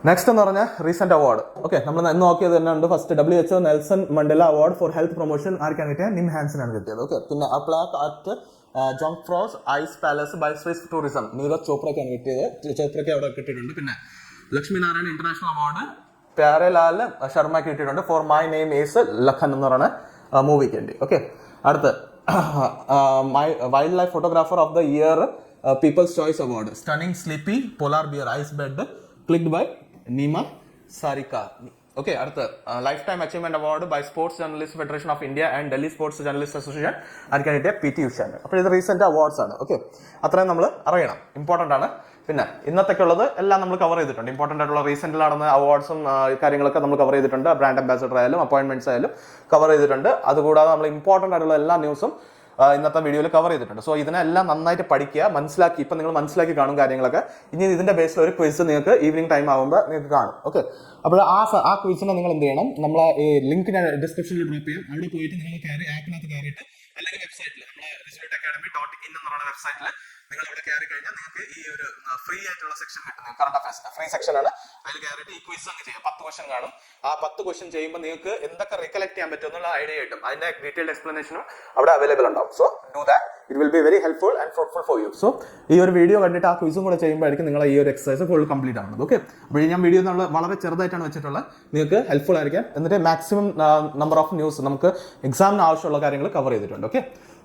നെക്സ്റ്റ് എന്ന് പറഞ്ഞാൽ റീസെന്റ് അവാർഡ്. ഓക്കെ, നമ്മൾ ഇന്ന് നോക്കിയത് തന്നെ ഉണ്ട്. First WHO Nelson Mandela award for health promotion ആർക്കാണ് കിട്ടിയത്? നിം ഹാൻസൺ ആണ് കിട്ടിയത്. ഓക്കെ, പിന്നെ a plaque at Jungfrau ice palace by Swiss tourism Neeraj ചോപ്രയ്ക്കാണ് കിട്ടിയത്. ചോപ്രയ്ക്ക് അവിടെ കിട്ടിയിട്ടുണ്ട്. പിന്നെ ലക്ഷ്മി നാരായൺ ഇന്റർനാഷണൽ അവാർഡ് പ്യാരലാൽ ശർമ്മയ്ക്ക് കിട്ടിയിട്ടുണ്ട് for my name is Lakhan എന്ന് പറയുന്ന മൂവിക്ക് വേണ്ടി. ഓക്കെ, അടുത്ത് wild life photographer of the year people's choice award stunning sleepy polar bear ice bed clicked by Neema Sarika. Okay, അടുത്ത് lifetime achievement award by sports journalist federation of India and Delhi sports journalist association ആർക്കാണ് കിട്ടിയ? PT ഉഷാന്. അപ്പോൾ ഇത് recent awards ആണ്. Okay, അത്രയും നമ്മൾ അറിയണം, important ആണ്. പിന്നെ ഇന്നത്തേക്ക് ഉള്ളത് എല്ലാം നമ്മൾ കവർ ചെയ്തിട്ടുണ്ട്. ഇമ്പോർട്ടന്റ് ആയിട്ടുള്ള റീസെന്റ് നടന്ന അവാർഡ്സും കാര്യങ്ങളൊക്കെ നമ്മൾ കവർ ചെയ്തിട്ടുണ്ട്. ബ്രാൻഡ് അംബാസഡർ ആയാലും അപ്പോയിന്റ്മെന്റ്സ് ആയാലും കവർ ചെയ്തിട്ടുണ്ട്. അതുകൂടാതെ നമ്മൾ ഇമ്പോർട്ടന്റ് ആയിട്ടുള്ള എല്ലാ ന്യൂസും ഇന്നത്തെ വീഡിയോയിൽ കവർ ചെയ്തിട്ടുണ്ട്. സോ ഇതിനെല്ലാം നന്നായിട്ട് പഠിക്കുക, മനസ്സിലാക്കി. ഇപ്പം നിങ്ങൾ മനസ്സിലാക്കി കാണും കാര്യങ്ങളൊക്കെ. ഇനി ഇതിന്റെ ബേസിൽ ഒരു ക്വിസ് നിങ്ങൾക്ക് ഈവനിങ് ടൈം ആകുമ്പോൾ നിങ്ങൾക്ക് കാണും. ഓക്കെ, അപ്പോൾ ആ ക്വിസിനെ നിങ്ങൾ എന്ത് ചെയ്യണം? നമ്മളെ ഈ ലിങ്ക് ഞാൻ ഡിസ്ക്രിപ്ഷനിൽ ഡ്രോപ്പ് ചെയ്യാം. അവിടെ പോയിട്ട് നിങ്ങൾ ആപ്പിനകത്ത് കയറിയിട്ട് അല്ലെങ്കിൽ വെബ്സൈറ്റിൽ നമ്മളെ resolute.academy.in എന്ന് പറയുന്ന വെബ്സൈറ്റിൽ നിങ്ങൾ അവിടെ കയറി കഴിഞ്ഞാൽ നിങ്ങൾക്ക് ഈ ഒരു ഫ്രീ ആയിട്ടുള്ള സെക്ഷൻ കിട്ടും. കറണ്ട് അഫയേഴ്സിന്റെ ഫ്രീ സെക്ഷൻ ആണ്. അതിൽ കയറിയിട്ട് ഈ ക്വിസ് അങ്ങ് ചെയ്യാം. 10 ക്വസ്റ്റൻ കാണും. ആ 10 ക്വസ്റ്റൻ ചെയ്യുമ്പോൾ നിങ്ങൾക്ക് എന്തൊക്കെ റിക്കലക്ട് ചെയ്യാൻ പറ്റും എന്നുള്ള ഐഡിയ കിട്ടും. അതിന്റെ ഡീറ്റെയിൽഡ് എക്സ്പ്ലനേഷനും അവിടെ അവൈലബിൾ ഉണ്ടാവും. So do that, it will be very helpful and fruitful for you. So ഈ ഒരു വീഡിയോ കണ്ടിട്ട് ആ ക്വിസും കൂടെ ചെയ്യുമ്പോഴായിരിക്കും നിങ്ങൾ ഈ ഒരു എക്സസൈസ് ഫുൾ കംപ്ലീറ്റ് ആവുന്നത്. ഓക്കെ, അപ്പോൾ ഞാൻ വീഡിയോ വളരെ ചെറുതായിട്ടാണ് വെച്ചിട്ടുള്ളത്, നിങ്ങൾക്ക് ഹെൽപ്ഫുൾ ആയിരിക്കാം. എന്നിട്ട് മാക്സിമം നമ്പർ ഓഫ് ന്യൂസ് നമുക്ക് എക്സാമിന് ആവശ്യമുള്ള കാര്യങ്ങൾ കവർ ചെയ്തിട്ടുണ്ട്. ഓക്കെ,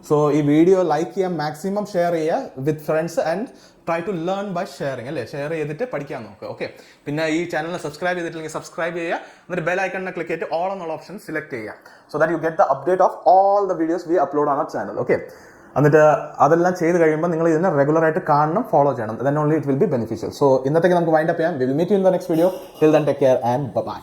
സോ ഈ വീഡിയോ ലൈക്ക് ചെയ്യാം, മാക്സിമം ഷെയർ ചെയ്യുക with friends and try to learn by sharing. അല്ലേ, ഷെയർ ചെയ്തിട്ട് പഠിക്കാൻ നോക്കുക. ഓക്കെ, പിന്നെ ഈ ചാനൽ സബ്സ്ക്രൈബ് ചെയ്തിട്ടില്ലെങ്കിൽ സബ്സ്ക്രൈബ് ചെയ്യുക. എന്നിട്ട് ബെൽ ഐക്കണിനെ ക്ലിക്ക് ചെയ്തിട്ട് ഓൾ എന്നുള്ള ഓപ്ഷൻ സെലക്ട് ചെയ്യുക. So that you get the update of all the videos we upload on our channel. Okay, എന്നിട്ട് അതെല്ലാം ചെയ്ത് കഴിയുമ്പോൾ നിങ്ങൾ ഇതിനെ റെഗുലർ ആയിട്ട് കാണണം, ഫോളോ ചെയ്യണം. Then only it will be beneficial. So ഇന്നത്തേക്ക് നമുക്ക് വൈൻഡ് അപ്പ് ചെയ്യാം. We will meet you in the next video. Till then take care and by.